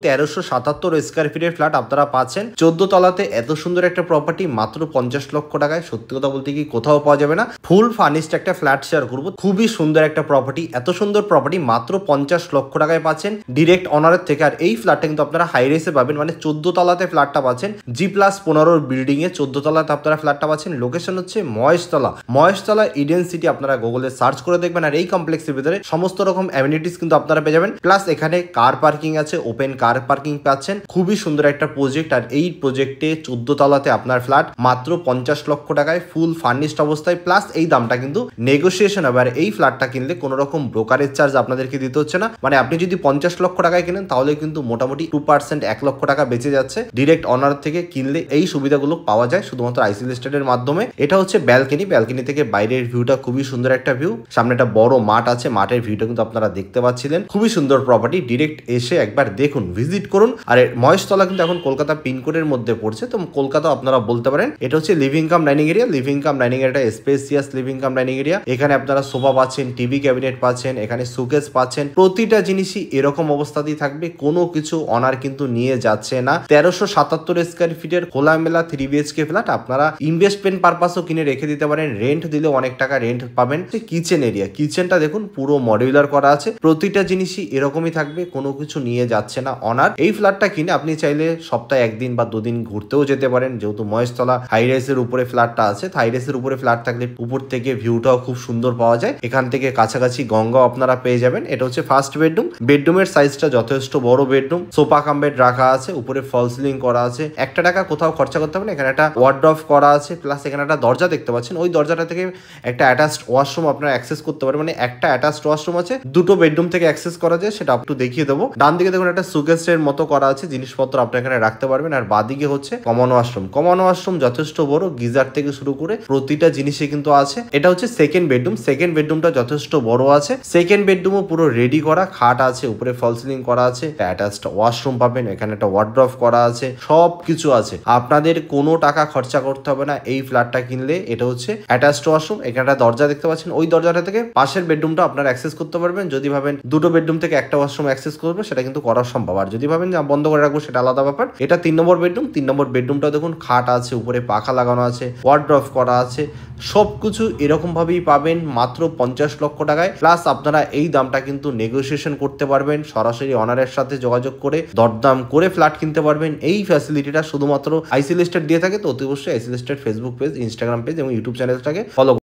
1377 square ফিটের flat আপনারা পাচ্ছেন 14 তলাতে। এত সুন্দর একটা প্রপার্টি মাত্র 50 লক্ষ টাকায়। সত্যি কথা বলতে কি কোথাও পাওয়া যাবে না। ফুল ফার্নিশড একটা ফ্ল্যাট শেয়ার করবো, খুবই সুন্দর একটা প্রপার্টি। এত সুন্দর প্রপার্টি মাত্র 50 লক্ষ টাকায় পাচ্ছেন ডিরেক্ট অনারের থেকে। আর এই ফ্ল্যাটটা কিন্তু আপনারা হাই রেসে পাবেন, মানে 14 তলাতে ফ্ল্যাটটা পাচ্ছেন। G+15 বিল্ডিং এ 14 তলাতে আপনারা ফ্ল্যাটটা পাচ্ছেন। লোকেশন হচ্ছে মহেশতলা। মহেশতলা ইডেন সিটি আপনারা গুগলে সার্চ করে দেখবেন। আর এই কমপ্লেক্সের ভিতরে সমস্ত রকম অ্যামিনিটিস কিন্তু আপনারা পেয়ে যাবেন। প্লাস এখানে কার পার্কিং আছে, ওপেন কার পার্কিং পাচ্ছেন। খুবই সুন্দর একটা প্রজেক্ট। আর এই প্রজেক্টে 14 তলাতে আপনার ফ্ল্যাট মাত্র 50 লক্ষ টাকায় ফুল ফার্নিশড অবস্থায়। প্লাস এই দামটা কিন্তু নেগোসিয়েশন হবে। আর এই ফ্ল্যাটটা কিনলে কোনো রকম ব্রোকারেজ চার্জ আপনাদেরকে দিতে হচ্ছে না। মানে আপনি যদি 50 লক্ষ টাকায় কিনেন তাহলে কিন্তু মোটামুটি 2% 1 লক্ষ টাকা বেঁচে যাচ্ছে। ডিরেক্ট অনার থেকে কিনলে এই সুবিধাগুলো পাওয়া যায় শুধুমাত্র আইসি লিস্টেডের মাধ্যমে। এটা হচ্ছে ব্যালকনি। ব্যালকনি থেকে বাইরের ভিউটা খুবই সুন্দর একটা ভিউ। সামনে একটা বড় মাঠ আছে, মাঠের ভিউটা কিন্তু আপনারা দেখতে পাচ্ছিলেন। খুবই সুন্দর প্রপার্টি। ডিরেক্ট এসে একবার দেখুন, ভিজিট করুন। আর মহেশতলা কিন্তু এখন কলকাতা পিনকোডের মধ্যে পড়ছে, তো কলকাতা আপনারা বলতে পারেন। এটা হচ্ছে living cum dining area. Living cum dining area spacious living cum dining area. এখানে আপনারা সোফা পাচ্ছেন, টিভি ক্যাবিনেট পাচ্ছেন, এখানে সুকেস পাচ্ছেন। প্রতিটা জিনিসই এরকম অবস্থাতেই থাকবে, কোনো কিছু অনার কিন্তু নিয়ে যাচ্ছে না। 1377 স্কয়ার ফিটের খোলামেলা 3 BHK ফ্ল্যাট আপনারা ইনভেস্টমেন্ট পারপাসও কিনে রেখে দিতে পারেন। রেন্ট দিলে অনেক টাকা রেন্ট পাবেন। কিচেন এরিয়া, কিচেনটা দেখুন পুরো মডিউলার করা আছে। প্রতিটা জিনিসই এরকমই থাকবে, কোনো কিছু নিয়ে যাচ্ছে না অনার। এই ফ্ল্যাটটা কিনে আপনি চাইলে সপ্তাহে 1 দিন বা 2 দিন ঘুরতেও যেতে পারেন। যেহেতু মহেশতলা হাইরাইসের উপরে ফ্ল্যাটটা আছে, হাইরাইসের উপরে ফ্ল্যাট থাকলে উপর থেকে ভিউটাও খুব সুন্দর পাওয়া যায়। এখান থেকে কাছাকাছি গঙ্গাও আপনারা পেয়ে যাবেন। এটা হচ্ছে ফার্স্ট বেডরুম। বেডরুমের সাইজটা যথেষ্ট বড় বেডরুম। সোফা কাম বেড রাখা আছে, উপরে ফল সিলিং করা আছে। একটা টাকা কোথাও খরচা করতে হবে না। এখানে একটা ওয়ার্ডরোব করা আছে, প্লাস এখানে একটা দরজা দেখতে পাচ্ছেন। ওই দরজাটা থেকে একটা অ্যাটাচড ওয়াশরুম আপনারা অ্যাক্সেস করতে পারেন। মানে একটা অ্যাটাচড ওয়াশরুম আছে, দুটো বেডরুম থেকে অ্যাক্সেস করা যায়। সেটা একটু দেখিয়ে দেবো। ডান দিকে দেখুন একটা সুকেসের মতো করা আছে, জিনিসপত্র আপনারা এখানে রাখতে পারবেন। আর বাদিকে হচ্ছে কমন ওয়াশরুম। কমন ওয়াশরুম যথেষ্ট বড়, গিজার থেকে শুরু করে প্রতিটা জিনিসই কিন্তু আছে। এটা হচ্ছে সেকেন্ড বেডরুম। সেকেন্ড বেডরুমটা যথেষ্ট বড় আছে। সেকেন্ড বেডরুমও পুরো রেডি করা, খাট আছে, উপরে ফল সিলিং করা আছে, অ্যাটাচড ওয়াশরুম পাবেন। এখানে একটা ওয়ার্ডরোব করা আছে, সব কিছু আছে। আপনাদের কোনো টাকা খরচা করতে হবে না এই ফ্ল্যাটটা কিনলে। এটা হচ্ছে অ্যাটাচড ওয়াশরুম। এখানে একটা দরজা দেখতে পাচ্ছেন, ওই দরজাটা থেকে পাশের বেডরুমটা আপনারা অ্যাক্সেস করতে পারবেন। যদি ভাবেন দুটো বেডরুম থেকে একটা ওয়াশরুম অ্যাক্সেস করবে, সেটা কিন্তু করা সম্ভব। আর যদি ভাবেন যে বন্ধ করে রাখবো, সেটা আলাদা ব্যাপার। এটা 3 নম্বর বেডরুম। 3 নম্বর বেডরুমটা দেখুন খাট আছে, উপরে পাখা লাগানো আছে, ওয়ার্ডরোব করা আছে। সবকিছু এরকম ভাবেই পাবেন মাত্র 50 লক্ষ টাকায়। প্লাস আপনারা এই দামটা কিন্তু নেগোসিয়েশন করতে পারবেন, সরাসরি অনারের সাথে যোগাযোগ করে দরদাম করে ফ্ল্যাট কিনতে পারবেন। এই ফ্যাসিলিটিটা শুধুমাত্র আইসি লিস্টেড দিয়ে থাকে। তো অতি অবশ্যই IC listed Facebook page, Instagram page এবং ইউটিউব চ্যানেলটাকে ফলো